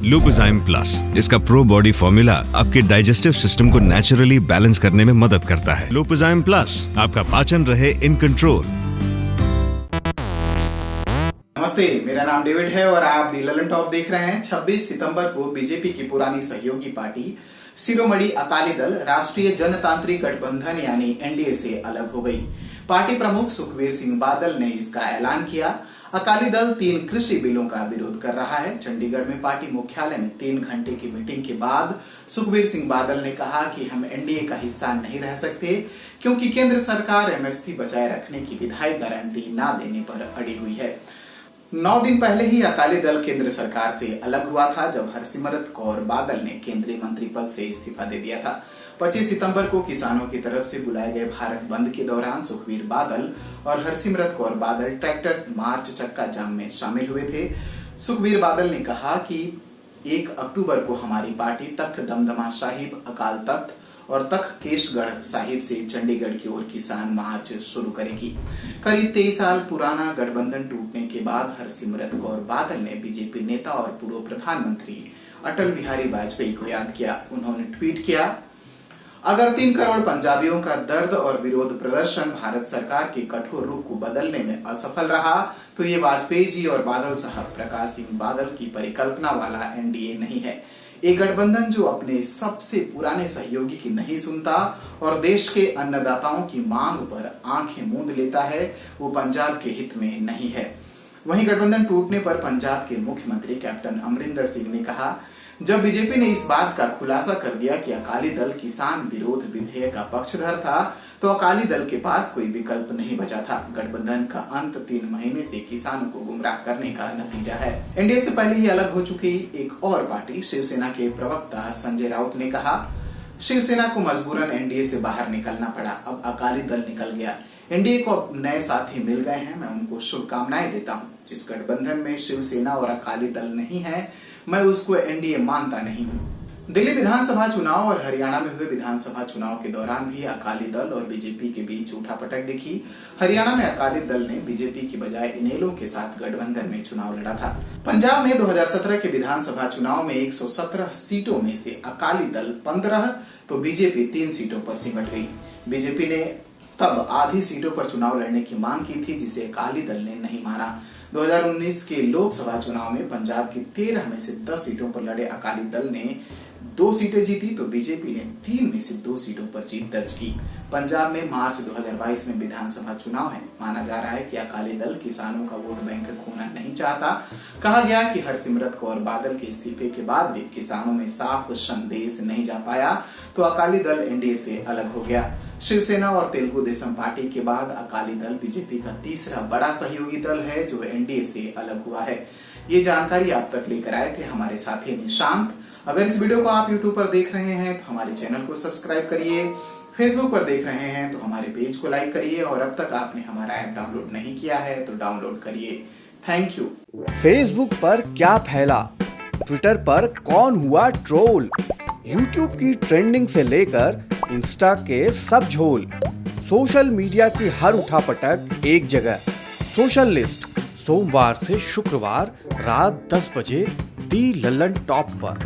लुपिजाइम plus, इसका pro body formula आपके digestive system को नेचुरली बैलेंस करने में मदद करता है। लुपिजाइम प्लस, आपका पाचन रहे इन कंट्रोल। नमस्ते, मेरा नाम डेविड है और आप दी ललन टॉप देख रहे हैं। 26 सितंबर को बीजेपी की पुरानी सहयोगी पार्टी शिरोमणि अकाली दल राष्ट्रीय जनतांत्रिक गठबंधन यानी एनडीए से अलग हो गई। पार्टी प्रमुख सुखबीर सिंह बादल ने इसका ऐलान किया। अकाली दल 3 कृषि बिलों का विरोध कर रहा है। चंडीगढ़ में पार्टी मुख्यालय में 3 घंटे की मीटिंग के बाद सुखबीर सिंह बादल ने कहा कि हम एनडीए का हिस्सा नहीं रह सकते क्योंकि केंद्र सरकार एमएसपी बचाए रखने की विधायी गारंटी न देने पर अड़ी हुई है। 9 दिन पहले ही अकाली दल केंद्र सरकार से अलग हुआ था, जब हरसिमरत कौर बादल ने केंद्रीय मंत्री पद से इस्तीफा दे दिया था। 25 सितंबर को किसानों की तरफ से बुलाए गए भारत बंद के दौरान सुखबीर बादल और हरसिमरत कौर बादल ट्रैक्टर मार्च चक्का जाम में शामिल हुए थे। सुखबीर बादल ने कहा कि 1 अक्टूबर को हमारी पार्टी तख्त दमदमा साहिब, अकाल तख्त और तख्त केशगढ़ साहिब से चंडीगढ़ की ओर किसान मार्च शुरू करेगी। करीब 23 साल पुराना गठबंधन टूटने के बाद हरसिमरत कौर बादल ने बीजेपी नेता और पूर्व प्रधानमंत्री अटल बिहारी वाजपेयी को याद किया। उन्होंने ट्वीट किया, अगर 3 करोड़ पंजाबियों का दर्द और विरोध प्रदर्शन भारत सरकार के कठोर रुख को बदलने में असफल रहा तो ये वाजपेयी जी और बादल साहब प्रकाश सिंह बादल की परिकल्पना वाला एनडीए नहीं है। एक गठबंधन जो अपने सबसे पुराने सहयोगी की नहीं सुनता और देश के अन्नदाताओं की मांग पर आंखें मूंद लेता है, वो पंजाब के हित में नहीं है। वहीं गठबंधन टूटने पर पंजाब के मुख्यमंत्री कैप्टन अमरिंदर सिंह ने कहा, जब बीजेपी ने इस बात का खुलासा कर दिया कि अकाली दल किसान विरोध विधेयक का पक्षधर था तो अकाली दल के पास कोई विकल्प नहीं बचा था। गठबंधन का अंत 3 महीने से किसानों को गुमराह करने का नतीजा है। एनडीए से पहले ही अलग हो चुकी एक और पार्टी शिवसेना के प्रवक्ता संजय राउत ने कहा, शिवसेना को मजबूरन एनडीए से बाहर निकलना पड़ा, अब अकाली दल निकल गया। एनडीए को नए साथी मिल गए हैं, मैं उनको शुभकामनाएं देता हूं। जिस गठबंधन में शिवसेना और अकाली दल नहीं है, मैं उसको एनडीए मानता नहीं हूं। दिल्ली विधानसभा चुनाव और हरियाणा में हुए विधानसभा चुनाव के दौरान भी अकाली दल और बीजेपी के बीच उठापटक दिखी। हरियाणा में अकाली दल ने बीजेपी की बजाय इनेलो के साथ गठबंधन में चुनाव लड़ा था। पंजाब में 2017 के विधानसभा चुनाव में 117 सीटों में से अकाली दल 15 तो बीजेपी 3 सीटों पर सिमट गई। बीजेपी ने तब आधी सीटों पर चुनाव लड़ने की मांग की थी, जिसे अकाली दल ने नहीं माना। 2019 के लोकसभा चुनाव में पंजाब की 13 में से 10 सीटों पर लड़े अकाली दल ने 2 सीटें जीती तो बीजेपी ने 3 में से 2 सीटों पर जीत दर्ज की। पंजाब में मार्च 2022 में विधानसभा चुनाव है। माना जा रहा है कि अकाली दल किसानों का वोट बैंक खोना नहीं चाहता। कहा गया कि हरसिमरत कौर बादल के इस्तीफे के बाद भी किसानों में साफ संदेश नहीं जा पाया तो अकाली दल एनडीए से अलग हो गया। शिवसेना और तेलुगु देशम पार्टी के बाद अकाली दल बीजेपी का तीसरा बड़ा सहयोगी दल है जो एनडीए से अलग हुआ है। ये जानकारी आप तक लेकर आए थे हमारे साथी निशांत। अगर इस वीडियो को आप YouTube पर देख रहे हैं तो हमारे चैनल को सब्सक्राइब करिए, Facebook पर देख रहे हैं तो हमारे पेज को लाइक करिए और अब तक आपने हमारा ऐप डाउनलोड नहीं किया है तो डाउनलोड करिए। Thank you. Facebook पर क्या फैला, ट्विटर पर कौन हुआ ट्रोल, YouTube की ट्रेंडिंग से लेकर इंस्टा के सब झोल, सोशल मीडिया की हर उठापटक एक जगह। सोशल लिस्ट सोमवार से शुक्रवार रात 10 बजे दी ललन टॉप पर।